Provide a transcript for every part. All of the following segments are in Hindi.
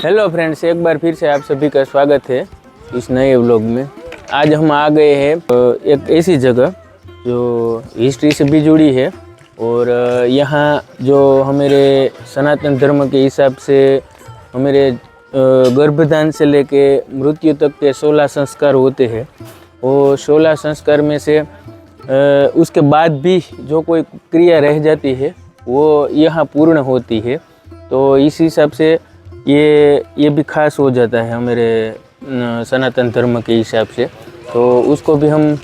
हेलो फ्रेंड्स, एक बार फिर से आप सभी का स्वागत है इस नए व्लॉग में। आज हम आ गए हैं एक ऐसी जगह जो हिस्ट्री से भी जुड़ी है और यहाँ जो हमारे सनातन धर्म के हिसाब से हमारे गर्भधान से लेके मृत्यु तक के 16 संस्कार होते हैं। वो 16 संस्कार में से उसके बाद भी जो कोई क्रिया रह जाती है वो यहाँ पूर्ण होती है। तो इस हिसाब से ये भी खास हो जाता है हमारे सनातन धर्म के हिसाब से, तो उसको भी हम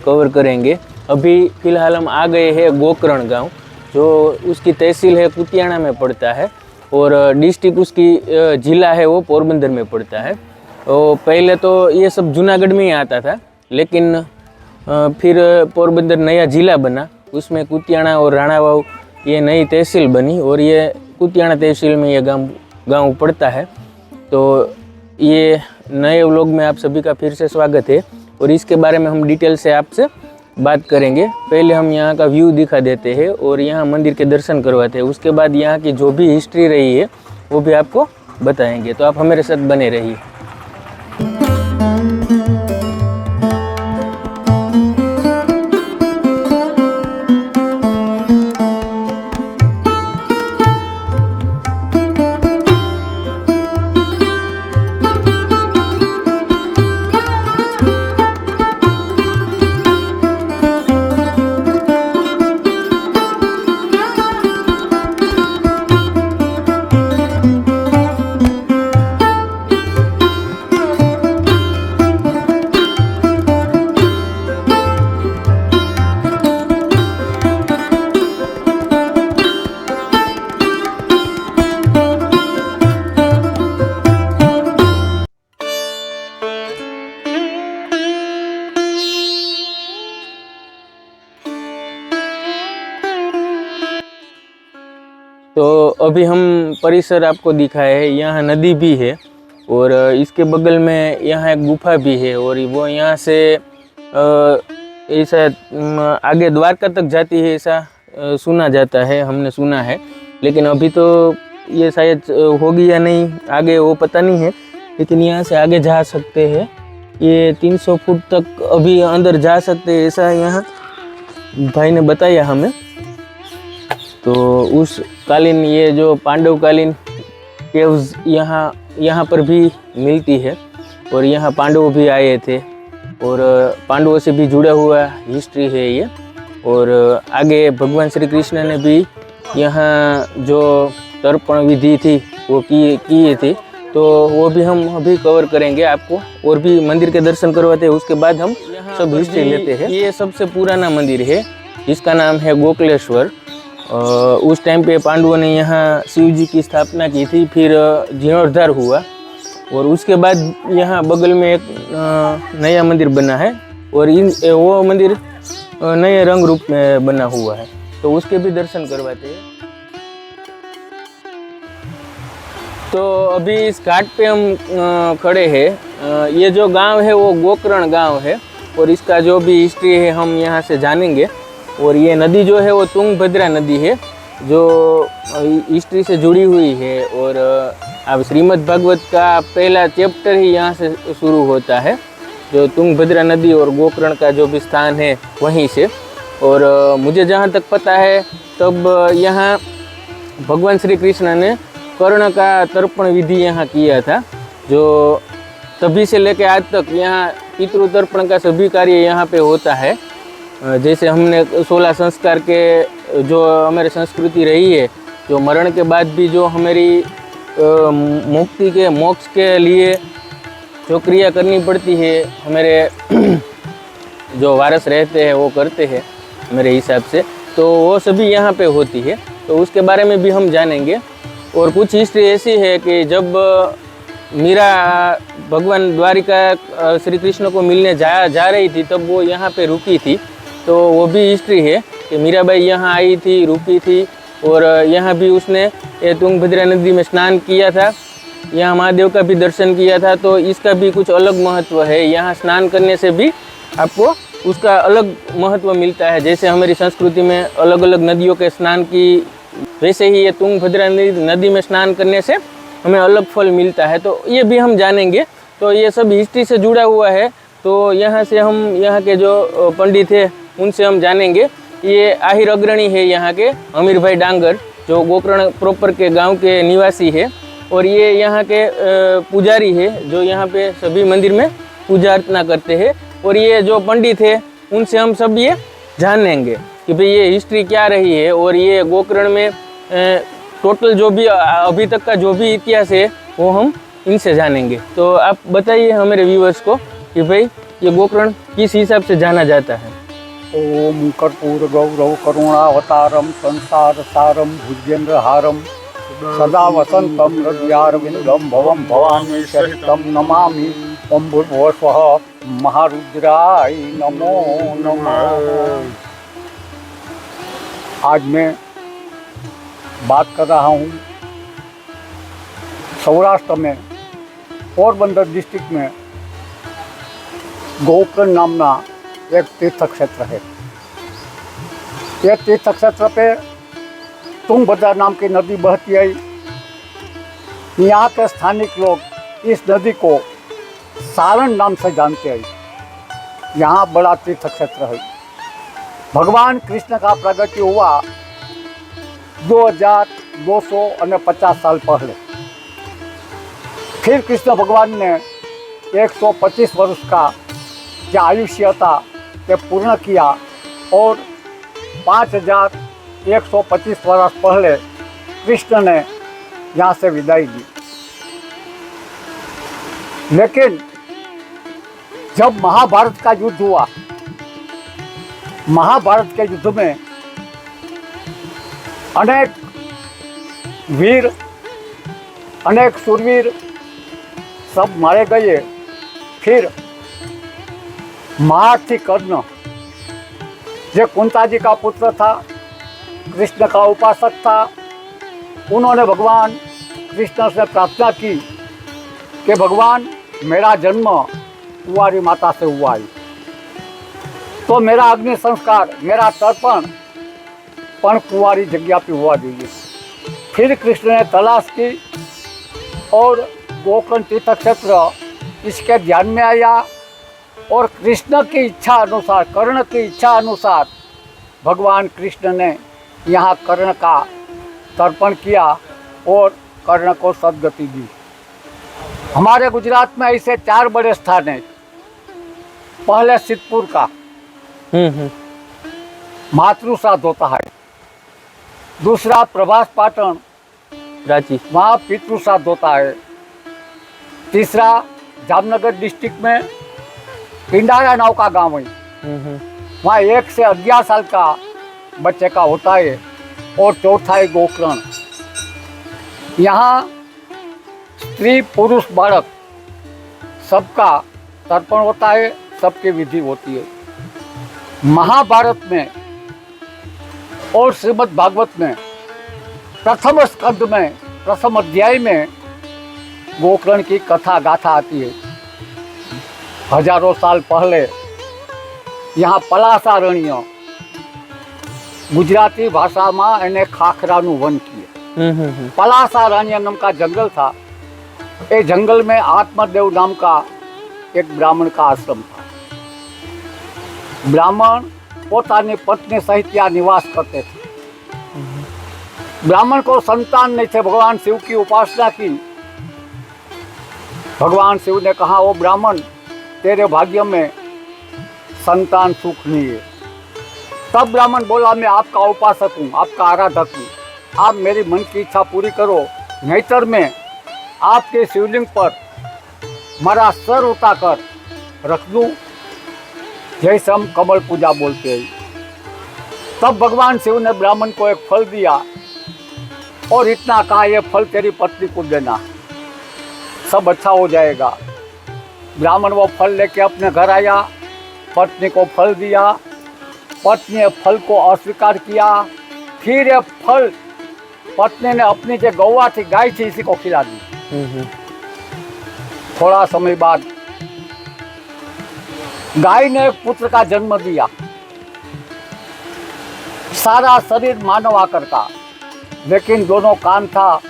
कवर करेंगे। अभी फ़िलहाल हम आ गए हैं गोकर्ण गांव, जो उसकी तहसील है कुतियाना में पड़ता है और डिस्ट्रिक्ट उसकी ज़िला है वो पोरबंदर में पड़ता है। तो पहले तो ये सब जूनागढ़ में ही आता था, लेकिन फिर पोरबंदर नया ज़िला बना, उसमें कुतियाना और राणावाव ये नई तहसील बनी और ये कुतियाना तहसील में ये गांव पड़ता है। तो ये नए व्लॉग में आप सभी का फिर से स्वागत है और इसके बारे में हम डिटेल से आपसे बात करेंगे। पहले हम यहाँ का व्यू दिखा देते हैं और यहाँ मंदिर के दर्शन करवाते हैं, उसके बाद यहाँ की जो भी हिस्ट्री रही है वो भी आपको बताएंगे। तो आप हमारे साथ बने रहिए। तो अभी हम परिसर आपको दिखाए है, यहाँ नदी भी है और इसके बगल में यहाँ एक गुफा भी है और वो यहाँ से ऐसा आगे द्वारका तक जाती है, ऐसा सुना जाता है, हमने सुना है। लेकिन अभी तो ये शायद होगी या नहीं आगे वो पता नहीं है, लेकिन यहाँ से आगे जा सकते हैं। ये 300 फुट तक अभी अंदर जा सकते हैं, ऐसा यहाँ भाई ने बताया हमें। तो उस कालीन ये जो पांडवकालीन केव्स यहाँ पर भी मिलती है और यहाँ पांडव भी आए थे और पांडवों से भी जुड़ा हुआ हिस्ट्री है ये। और आगे भगवान श्री कृष्ण ने भी यहाँ जो तर्पण विधि थी वो की थी, तो वो भी हम अभी कवर करेंगे आपको और भी मंदिर के दर्शन करवाते हैं। उसके बाद हम सब हिस्ट्री लेते हैं। ये सबसे पुराना मंदिर है जिसका नाम है गोकलेश्वर। उस टाइम पे पांडवों ने यहाँ शिव जी की स्थापना की थी, फिर जीर्णोद्धार हुआ और उसके बाद यहाँ बगल में एक नया मंदिर बना है और वो मंदिर नए रंग रूप में बना हुआ है, तो उसके भी दर्शन करवाते हैं। तो अभी इस घाट पे हम खड़े हैं। ये जो गांव है वो गोकर्ण गांव है और इसका जो भी हिस्ट्री है हम यहाँ से जानेंगे। और ये नदी जो है वो तुंगभद्रा नदी है जो हिस्ट्री से जुड़ी हुई है और अब श्रीमद् भागवत का पहला चैप्टर ही यहाँ से शुरू होता है, जो तुंगभद्रा नदी और गोकर्ण का जो भी स्थान है वहीं से। और मुझे जहाँ तक पता है तब यहाँ भगवान श्री कृष्ण ने कर्ण का तर्पण विधि यहाँ किया था, जो तभी से लेकर आज तक यहाँ पितृ तर्पण का सभी कार्य यहाँ पे होता है। जैसे हमने 16 संस्कार के जो हमारी संस्कृति रही है, जो मरण के बाद भी जो हमारी मुक्ति के मोक्ष के लिए जो क्रिया करनी पड़ती है, हमारे जो वारस रहते हैं वो करते हैं मेरे हिसाब से, तो वो सभी यहाँ पे होती है। तो उसके बारे में भी हम जानेंगे। और कुछ हिस्ट्री ऐसी है कि जब मीरा भगवान द्वारिका श्री कृष्ण को मिलने जा रही थी तब वो यहाँ पे रुकी थी, तो वो भी हिस्ट्री है कि मीराबाई यहाँ आई थी, रुकी थी और यहाँ भी उसने तुंगभद्रा नदी में स्नान किया था, यहाँ महादेव का भी दर्शन किया था। तो इसका भी कुछ अलग महत्व है। यहाँ स्नान करने से भी आपको उसका अलग महत्व मिलता है। जैसे हमारी संस्कृति में अलग अलग नदियों के स्नान की, वैसे ही ये तुंगभद्रा नदी में स्नान करने से हमें अलग फल मिलता है, तो ये भी हम जानेंगे। तो ये सब हिस्ट्री से जुड़ा हुआ है, तो यहाँ से हम यहाँ के जो पंडित है उनसे हम जानेंगे। ये आहिर अग्रणी है यहाँ के अमीर भाई डांगर, जो गोकर्ण प्रॉपर के गांव के निवासी है, और ये यहाँ के पुजारी है जो यहाँ पे सभी मंदिर में पूजा अर्चना करते हैं। और ये जो पंडित है उनसे हम सब ये जानेंगे कि भाई ये हिस्ट्री क्या रही है, और ये गोकर्ण में टोटल जो भी अभी तक का जो भी इतिहास है वो हम इनसे जानेंगे। तो आप बताइए हमारे व्यूअर्स को कि भाई ये गोकर्ण किस हिसाब से जाना जाता है। ओम कर्पूर गौरव करुणावतारम संसार सारम भुजेन्द्र हारम सदा वसंतम हृदयारविंदम भवम भवानी सहितम नमामि। ओम भूर्भुवः स्वः महारुद्राय नमो नमः। आज मैं बात कर रहा हूँ सौराष्ट्र में पोरबंदर डिस्ट्रिक्ट में गोकर्ण नामना एक तीर्थ क्षेत्र है। यह तीर्थ क्षेत्र पे तुंगभद्रा नाम की नदी बहती है। यहाँ के स्थानिक लोग इस नदी को सारण नाम से जानते हैं। यहाँ बड़ा तीर्थ क्षेत्र है। भगवान कृष्ण का प्रगति हुआ 2250 साल पहले। फिर कृष्ण भगवान ने 125 वर्ष का जो आयुष्य था ये पूर्ण किया, और 5125 वर्ष पहले कृष्ण ने यहाँ से विदाई दी। लेकिन जब महाभारत का युद्ध हुआ, महाभारत के युद्ध में अनेक वीर, अनेक शूरवीर सब मारे गए। फिर महारथी कर्ण, जो कुंता जी का पुत्र था, कृष्ण का उपासक था, उन्होंने भगवान कृष्ण से प्रार्थना की कि भगवान मेरा जन्म कुंवारी माता से हुआ है, तो मेरा अग्नि संस्कार, मेरा तर्पण पण कुंवारी जगह पे हुआ चाहिए। फिर कृष्ण ने तलाश की और गोकर्ण तीर्थ क्षेत्र इसके ध्यान में आया, और कृष्ण की इच्छा अनुसार, कर्ण की इच्छा अनुसार भगवान कृष्ण ने यहाँ कर्ण का तर्पण किया और कर्ण को सद्गति दी। हमारे गुजरात में ऐसे 4 बड़े स्थान हैं। पहले सिद्धपुर का मातृ श्राद्ध होता है। दूसरा प्रभास पाटन रांची, वहाँ पितृ श्राद्ध होता है। तीसरा जामनगर डिस्ट्रिक्ट में पिंडारा नाव का गाँव है, वहाँ 1 से 11 साल का बच्चे का होता है। और चौथा है गोकर्ण, यहाँ स्त्री पुरुष बालक सबका तर्पण होता है, सबकी विधि होती है। महाभारत में और श्रीमद् भागवत में प्रथम स्कंद में, प्रथम अध्याय में गोकर्ण की कथा गाथा आती है। हजारों साल पहले यहाँ पलासारण्य, गुजराती भाषा में एने खाखरानु वन किए। पलासारण्य नाम का जंगल था। ये जंगल में आत्मदेव नाम का एक ब्राह्मण का आश्रम था। ब्राह्मण पोतानी पत्नी सहित यहाँ निवास करते थे। ब्राह्मण को संतान नहीं थे, भगवान शिव की उपासना की। भगवान शिव ने कहा, ओ ब्राह्मण, तेरे भाग्य में संतान सुख नहीं है। तब ब्राह्मण बोला, मैं आपका उपासक हूँ, आपका आराधक हूँ, आप मेरी मन की इच्छा पूरी करो, नहींतर मैं आपके शिवलिंग पर मेरा सर उठाकर रख दूँ, जैसे हम कमल पूजा बोलते हैं। तब भगवान शिव ने ब्राह्मण को एक फल दिया और इतना कहा, ये फल तेरी पत्नी को देना, सब अच्छा हो जाएगा। ब्राह्मण वो फल लेके अपने घर आया, पत्नी को फल दिया। पत्नी ने फल को अस्वीकार किया। फिर ये फल पत्नी ने अपनी जो गौवा थी, गाय थी, इसी को खिला दी। थोड़ा समय बाद गाय ने एक पुत्र का जन्म दिया। सारा शरीर मानव आकर का, लेकिन दोनों कान था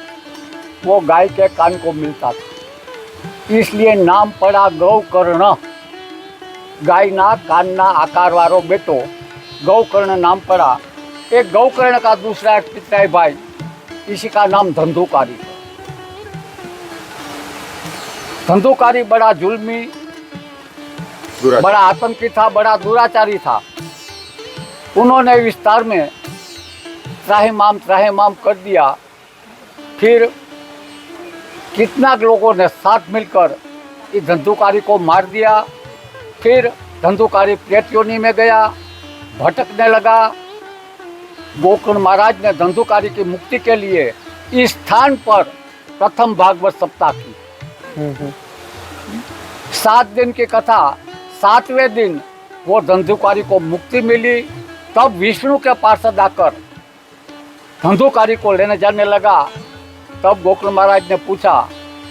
वो गाय के कान को मिलता था, इसलिए नाम पड़ा गौकर्ण। गाय ना कान ना आकार वालो बेटो गौकर्ण नाम पड़ा। एक गौकर्ण का दूसरा एक पितराई भाई, इसी का नाम धंधुकारी। धंधुकारी बड़ा जुल्मी, बड़ा आतंकी था, बड़ा दुराचारी था। उन्होंने विस्तार में त्राहिमाम कर दिया। फिर कितना लोगों ने साथ मिलकर इस धंधुकारी को मार दिया। फिर धंधुकारी प्रेत योनि में गया, भटकने लगा। गोकर्ण महाराज ने धंधुकारी की मुक्ति के लिए इस स्थान पर प्रथम भागवत सप्ताह की। 7 दिन की कथा, 7वें दिन वो धंधुकारी को मुक्ति मिली। तब विष्णु के पार्षद आकर धंधुकारी को लेने जाने लगा। तब गोकर्ण महाराज ने पूछा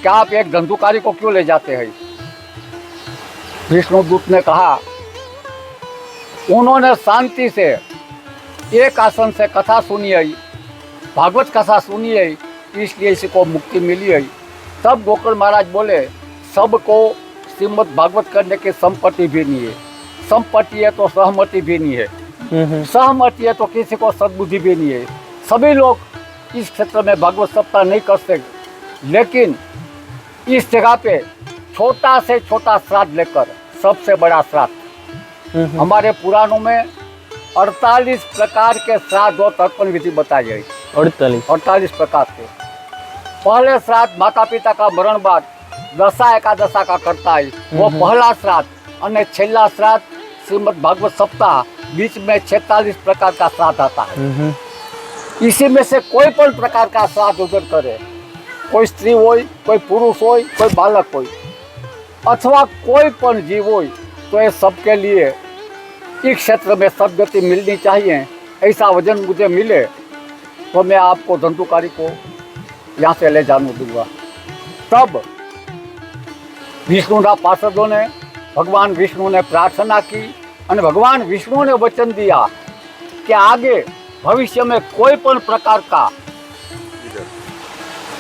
कि आप एक धंधुकारी को क्यों ले जाते हैं? विष्णु दूत ने कहा, उन्होंने शांति से एक आसन से कथा सुनी है, भागवत कथा सुनी है, इसलिए इसी को मुक्ति मिली है। तब गोकर्ण महाराज बोले, सबको श्रीमद् भागवत करने की संपत्ति भी नहीं है। संपत्ति है तो सहमति भी नहीं है, सहमति है तो किसी को सद्बुद्धि भी नहीं है। सभी लोग इस क्षेत्र में भागवत सप्ताह नहीं कर सकते, लेकिन इस जगह पे छोटा से छोटा श्राद्ध लेकर सबसे बड़ा श्राद्ध। हमारे पुराणों में 48 प्रकार के श्राद्ध और तर्पण विधि बताई गई। 48 प्रकार के। पहले श्राद्ध माता पिता का मरण बाद दशा एकादशा का करता है, वो पहला श्राद्ध। और छेल्ला श्राद्ध श्रीमद् भागवत सप्ताह, बीच में 46 प्रकार का श्राद्ध आता है। इसी में से कोई पण प्रकार का श्राद्ध उधर करे, कोई स्त्री हो, कोई पुरुष हो, कोई बालक हो, अथवा कोई पण जीव हो, तो ये सबके लिए इस क्षेत्र में सदगति मिलनी चाहिए। ऐसा वजन मुझे मिले तो मैं आपको धंधुकारी को यहाँ से ले जाने दूंगा। तब विष्णुना पार्षदों ने भगवान विष्णु ने प्रार्थना की और भगवान विष्णु ने वचन दिया कि आगे भविष्य में कोई पण प्रकार का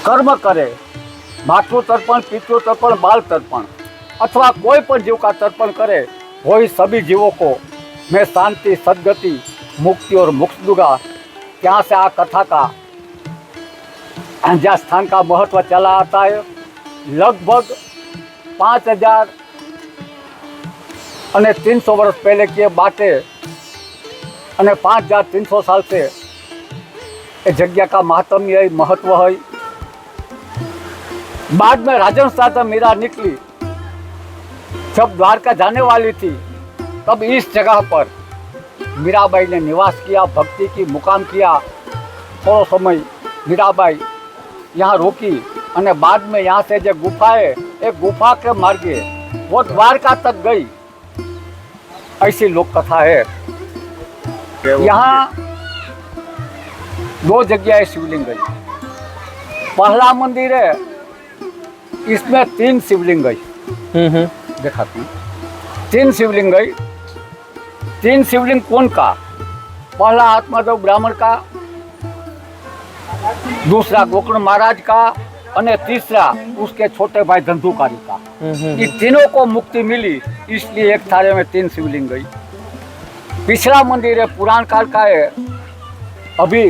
कर्म करे, मातृ तर्पण, पितृ तर्पण, बाल तर्पण, अथवा कोई पण जीव का तर्पण करे, वही सभी जीवों को मैं शांति, सद्गति, मुक्ति और मोक्ष दूंगा। यहाँ से आ कथा का जहाँ स्थान का महत्व चला आता है, लगभग 5300 वर्ष पहले की बातें, 5300 साल से ये जगह का महात्म्य है, महत्व है। बाद में राजन साधा मीरा निकली, जब द्वारका जाने वाली थी, तब इस जगह पर मीराबाई ने निवास किया, भक्ति की, मुकाम किया। थोड़ा समय मीराबाई यहाँ रोकी और बाद में यहाँ से जो गुफा है, एक गुफा के मार्गे वो द्वारका तक गई। ऐसी लोक कथा है। यहाँ 2 जगह है शिवलिंग है। पहला मंदिर है, इसमें 3 शिवलिंग है। दिखाती हूँ, 3 शिवलिंग है। 3 शिवलिंग कौन का? पहला आत्मादेव ब्राह्मण का, दूसरा गोकर्ण महाराज का और तीसरा उसके छोटे भाई धंधुकारी का। ये तीनों को मुक्ति मिली, इसलिए एक थारे में 3 शिवलिंग गई। पिछला मंदिर है, पुराण काल का है। अभी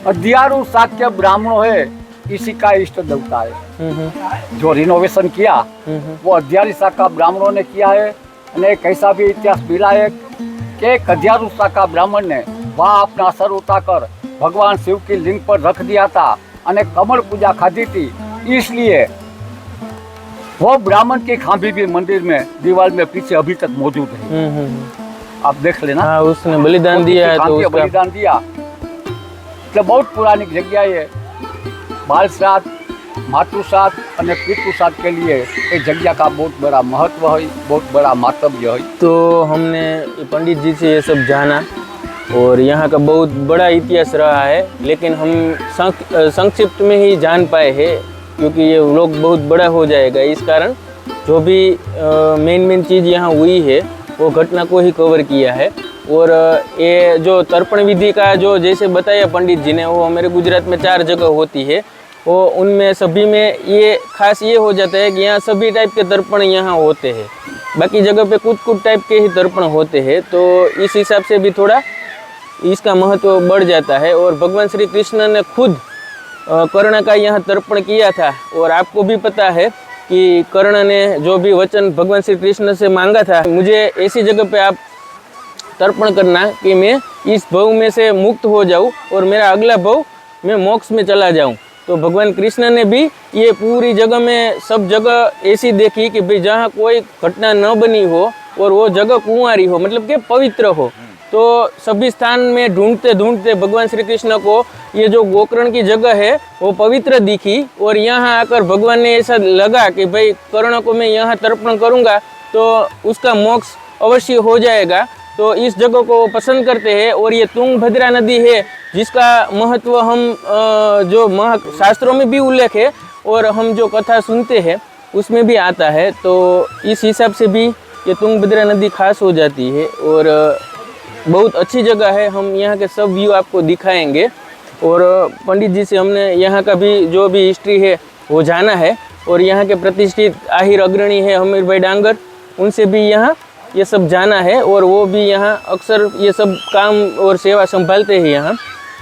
अध्यारू शाक्य ब्राह्मणों है, इसी का इष्ट देवता है। जो रिनोवेशन किया वो अध्यारी शाखा ब्राह्मणों ने किया है। और एक ऐसा भी इतिहास मिला है कि एक अध्यारू शाखा ब्राह्मण ने वहाँ अपना सर उतारकर भगवान शिव की लिंग पर रख दिया था और कमल पूजा खादी थी, इसलिए वो ब्राह्मण की खांभी भी मंदिर में दीवार में पीछे अभी तक मौजूद है। आप देख लेना। हाँ, उसने बलिदान दिया है, तो उसका बलिदान दिया। तो बहुत पुरानी जगह है। बाल श्राद्ध, मातृ श्राद्ध और पितृ श्राद्ध के लिए इस जगह का बहुत बड़ा महत्व है, बहुत बड़ा मातव्य है। तो हमने पंडित जी से ये सब जाना और यहाँ का बहुत बड़ा इतिहास रहा है, लेकिन हम संक्षिप्त में ही जान पाए हैं, क्योंकि ये व्लॉग बहुत बड़ा हो जाएगा। इस कारण जो भी मेन चीज़ यहाँ हुई है वो घटना को ही कवर किया है। और ये जो तर्पण विधि का जो जैसे बताया पंडित जी ने, वो हमारे गुजरात में 4 जगह होती है। वो उनमें सभी में ये खास ये हो जाता है कि यहाँ सभी टाइप के दर्पण यहाँ होते हैं। बाकी जगह पे कुछ टाइप के ही दर्पण होते हैं, तो इस हिसाब से भी थोड़ा इसका महत्व बढ़ जाता है। और भगवान श्री कृष्ण ने खुद कर्ण का यहाँ तर्पण किया था, और आपको भी पता है कि कर्ण ने जो भी वचन भगवान श्री कृष्ण से मांगा था, मुझे ऐसी जगह पे आप तर्पण करना कि मैं इस भव में से मुक्त हो जाऊं और मेरा अगला भव मैं मोक्ष में चला जाऊं। तो भगवान कृष्ण ने भी ये पूरी जगह में सब जगह ऐसी देखी कि भाई जहाँ कोई घटना न बनी हो और वो जगह कुंवारी हो, मतलब कि पवित्र हो। तो सभी स्थान में ढूंढते ढूंढते भगवान श्री कृष्ण को ये जो गोकर्ण की जगह है वो पवित्र दिखी, और यहाँ आकर भगवान ने ऐसा लगा कि भाई कर्ण को मैं यहाँ तर्पण करूँगा तो उसका मोक्ष अवश्य हो जाएगा। तो इस जगह को वो पसंद करते हैं। और ये तुंगभद्रा नदी है जिसका महत्व हम जो शास्त्रों में भी उल्लेख है और हम जो कथा सुनते हैं उसमें भी आता है। तो इस हिसाब से भी ये तुंगभद्रा नदी खास हो जाती है और बहुत अच्छी जगह है। हम यहाँ के सब व्यू आपको दिखाएंगे, और पंडित जी से हमने यहाँ का भी जो भी हिस्ट्री है वो जाना है, और यहाँ के प्रतिष्ठित आहिर अग्रणी है हमीर भाई डांगर, उनसे भी यहाँ ये सब जाना है। और वो भी यहाँ अक्सर ये सब काम और सेवा संभालते हैं यहाँ,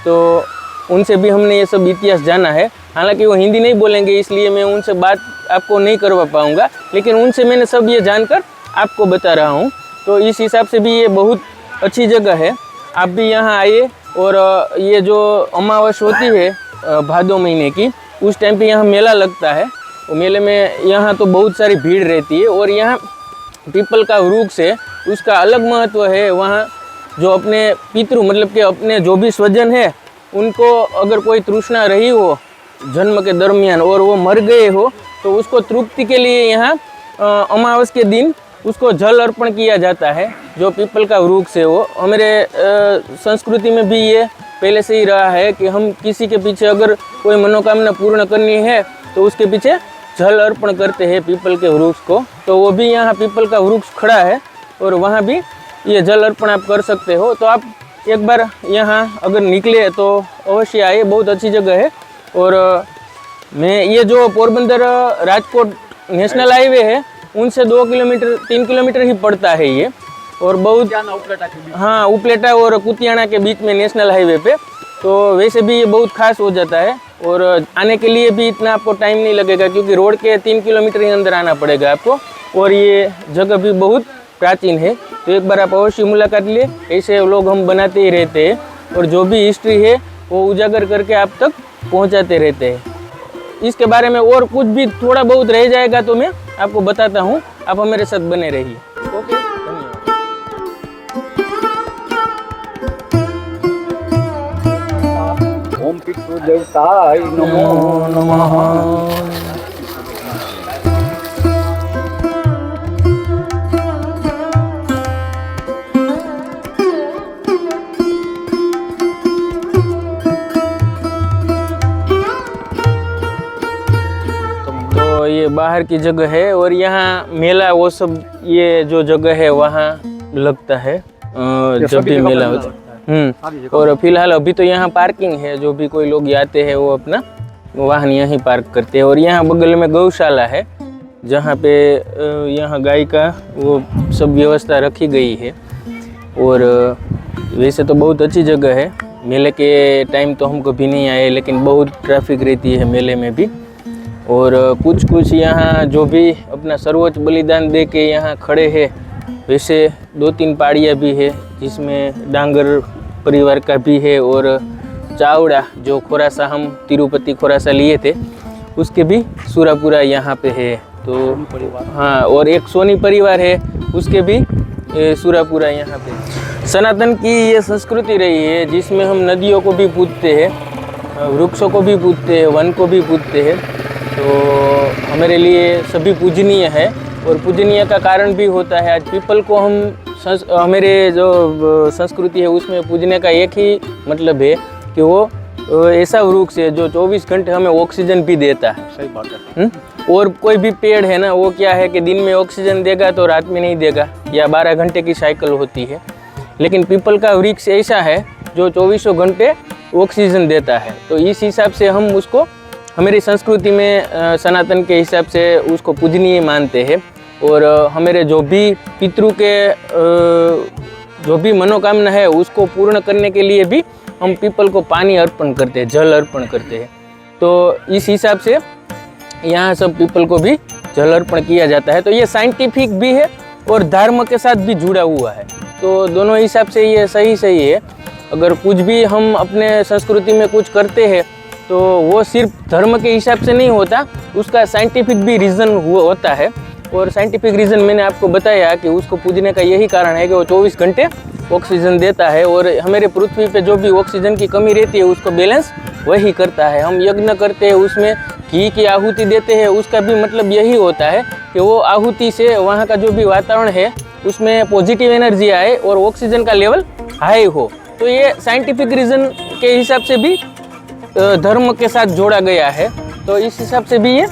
तो उनसे भी हमने ये सब इतिहास जाना है। हालांकि वो हिंदी नहीं बोलेंगे इसलिए मैं उनसे बात आपको नहीं करवा पाऊँगा, लेकिन उनसे मैंने सब ये जानकर आपको बता रहा हूँ। तो इस हिसाब से भी ये बहुत अच्छी जगह है, आप भी यहाँ आइए। और ये जो अमावस होती है भादो महीने की, उस टाइम पे यहाँ मेला लगता है। वो मेले में यहाँ तो बहुत सारी भीड़ रहती है, और यहाँ पीपल का वृक्ष है उसका अलग महत्व है। वहाँ जो अपने पितृ मतलब कि अपने जो भी स्वजन है उनको अगर कोई तृष्णा रही हो जन्म के दरमियान और वो मर गए हो, तो उसको तृप्ति के लिए यहाँ अमावस के दिन उसको जल अर्पण किया जाता है। जो पीपल का वृक्ष है वो हमारे संस्कृति में भी ये पहले से ही रहा है कि हम किसी के पीछे अगर कोई मनोकामना पूर्ण करनी है तो उसके पीछे जल अर्पण करते हैं पीपल के वृक्ष को। तो वो भी यहाँ पीपल का वृक्ष खड़ा है और वहाँ भी ये जल अर्पण आप कर सकते हो। तो आप एक बार यहाँ अगर निकले तो अवश्य आइए, बहुत अच्छी जगह है। और मैं ये जो पोरबंदर राजकोट नेशनल हाईवे है उनसे 2 किलोमीटर 3 किलोमीटर ही पड़ता है ये, और बहुत हाँ उपलेटा और कुतियाना के बीच में नेशनल हाईवे पे। तो वैसे भी ये बहुत खास हो जाता है, और आने के लिए भी इतना आपको टाइम नहीं लगेगा क्योंकि रोड के 3 किलोमीटर ही अंदर आना पड़ेगा आपको, और ये जगह भी बहुत प्राचीन है। तो एक बार आप अवश्य मुलाकात लिए, ऐसे लोग हम बनाते ही रहते हैं और जो भी हिस्ट्री है वो उजागर करके आप तक पहुंचाते रहते हैं। इसके बारे में और कुछ भी थोड़ा बहुत रह जाएगा तो मैं आपको बताता हूँ, आप हमारे साथ बने रहिए। ओके, धन्यवाद। ओम पितृ देवताय नमो नमः। तो ये बाहर की जगह है और यहाँ मेला वो सब ये जो जगह है वहाँ लगता है जब भी मेला होता है। और फिलहाल अभी तो यहाँ पार्किंग है, जो भी कोई लोग आते हैं वो अपना वाहन यहीं पार्क करते हैं। और यहाँ बगल में गौशाला है जहाँ पे यहाँ गाय का वो सब व्यवस्था रखी गई है। और वैसे तो बहुत अच्छी जगह है। मेले के टाइम तो हम कभी नहीं आए, लेकिन बहुत ट्रैफिक रहती है मेले में भी। और कुछ यहाँ जो भी अपना सर्वोच्च बलिदान दे के यहाँ खड़े हैं, वैसे 2-3 पहाड़ियाँ भी है जिसमें डांगर परिवार का भी है। और चावड़ा जो खोरासा हम तिरुपति खोरासा लिए थे उसके भी सुरापुरा यहाँ पे है। तो हाँ, और एक सोनी परिवार है उसके भी सुरापुरा यहाँ पे। सनातन की ये संस्कृति रही है जिसमें हम नदियों को भी पूजते हैं, वृक्षों को भी पूजते हैं, वन को भी पूजते हैं। तो हमारे लिए सभी पूजनीय है, और पूजनीय का कारण भी होता है। आज पीपल को हम हमारे जो संस्कृति है उसमें पूजने का एक ही मतलब है कि वो ऐसा वृक्ष है जो 24 घंटे हमें ऑक्सीजन भी देता है। सही बात है। और कोई भी पेड़ है ना, वो क्या है कि दिन में ऑक्सीजन देगा तो रात में नहीं देगा, या 12 घंटे की साइकिल होती है। लेकिन पीपल का वृक्ष ऐसा है जो 24 घंटे ऑक्सीजन देता है। तो इस हिसाब से हम उसको हमारी संस्कृति में सनातन के हिसाब से उसको पूजनीय मानते हैं। और हमारे जो भी पितरों के जो भी मनोकामना है उसको पूर्ण करने के लिए भी हम पीपल को पानी अर्पण करते हैं, जल अर्पण करते हैं। तो इस हिसाब से यहाँ सब पीपल को भी जल अर्पण किया जाता है। तो ये साइंटिफिक भी है और धर्म के साथ भी जुड़ा हुआ है। तो दोनों हिसाब से ये सही है। अगर कुछ भी हम अपने संस्कृति में कुछ करते हैं तो वो सिर्फ धर्म के हिसाब से नहीं होता, उसका साइंटिफिक भी रीज़न होता है। और साइंटिफिक रीज़न मैंने आपको बताया कि उसको पूजने का यही कारण है कि वो 24 घंटे ऑक्सीजन देता है और हमारे पृथ्वी पे जो भी ऑक्सीजन की कमी रहती है उसको बैलेंस वही करता है। हम यज्ञ करते हैं, उसमें घी की आहुति देते हैं, उसका भी मतलब यही होता है कि वो आहुति से वहाँ का जो भी वातावरण है उसमें पॉजिटिव एनर्जी आए और ऑक्सीजन का लेवल हाई हो। तो ये साइंटिफिक रीज़न के हिसाब से भी धर्म के साथ जोड़ा गया है। तो इस हिसाब से भी ये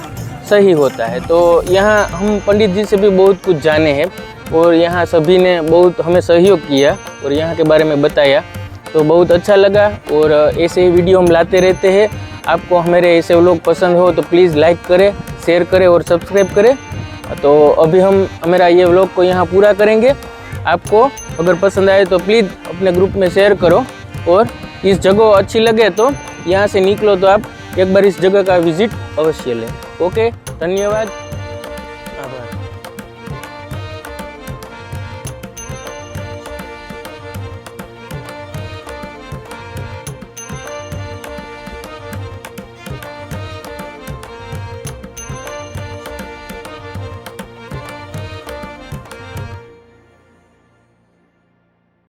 सही होता है। तो यहाँ हम पंडित जी से भी बहुत कुछ जाने हैं और यहाँ सभी ने बहुत हमें सहयोग किया और यहाँ के बारे में बताया, तो बहुत अच्छा लगा। और ऐसे ही वीडियो हम लाते रहते हैं। आपको हमारे ऐसे व्लॉग पसंद हो तो प्लीज़ लाइक करें, शेयर करें और सब्सक्राइब करें। तो अभी हम हमारा ये व्लॉग को यहाँ पूरा करेंगे। आपको अगर पसंद आए तो प्लीज़ अपने ग्रुप में शेयर करो और इस जगह अच्छी लगे तो यहाँ से निकलो तो आप एक बार इस जगह का विजिट अवश्य लें। ओके, धन्यवाद।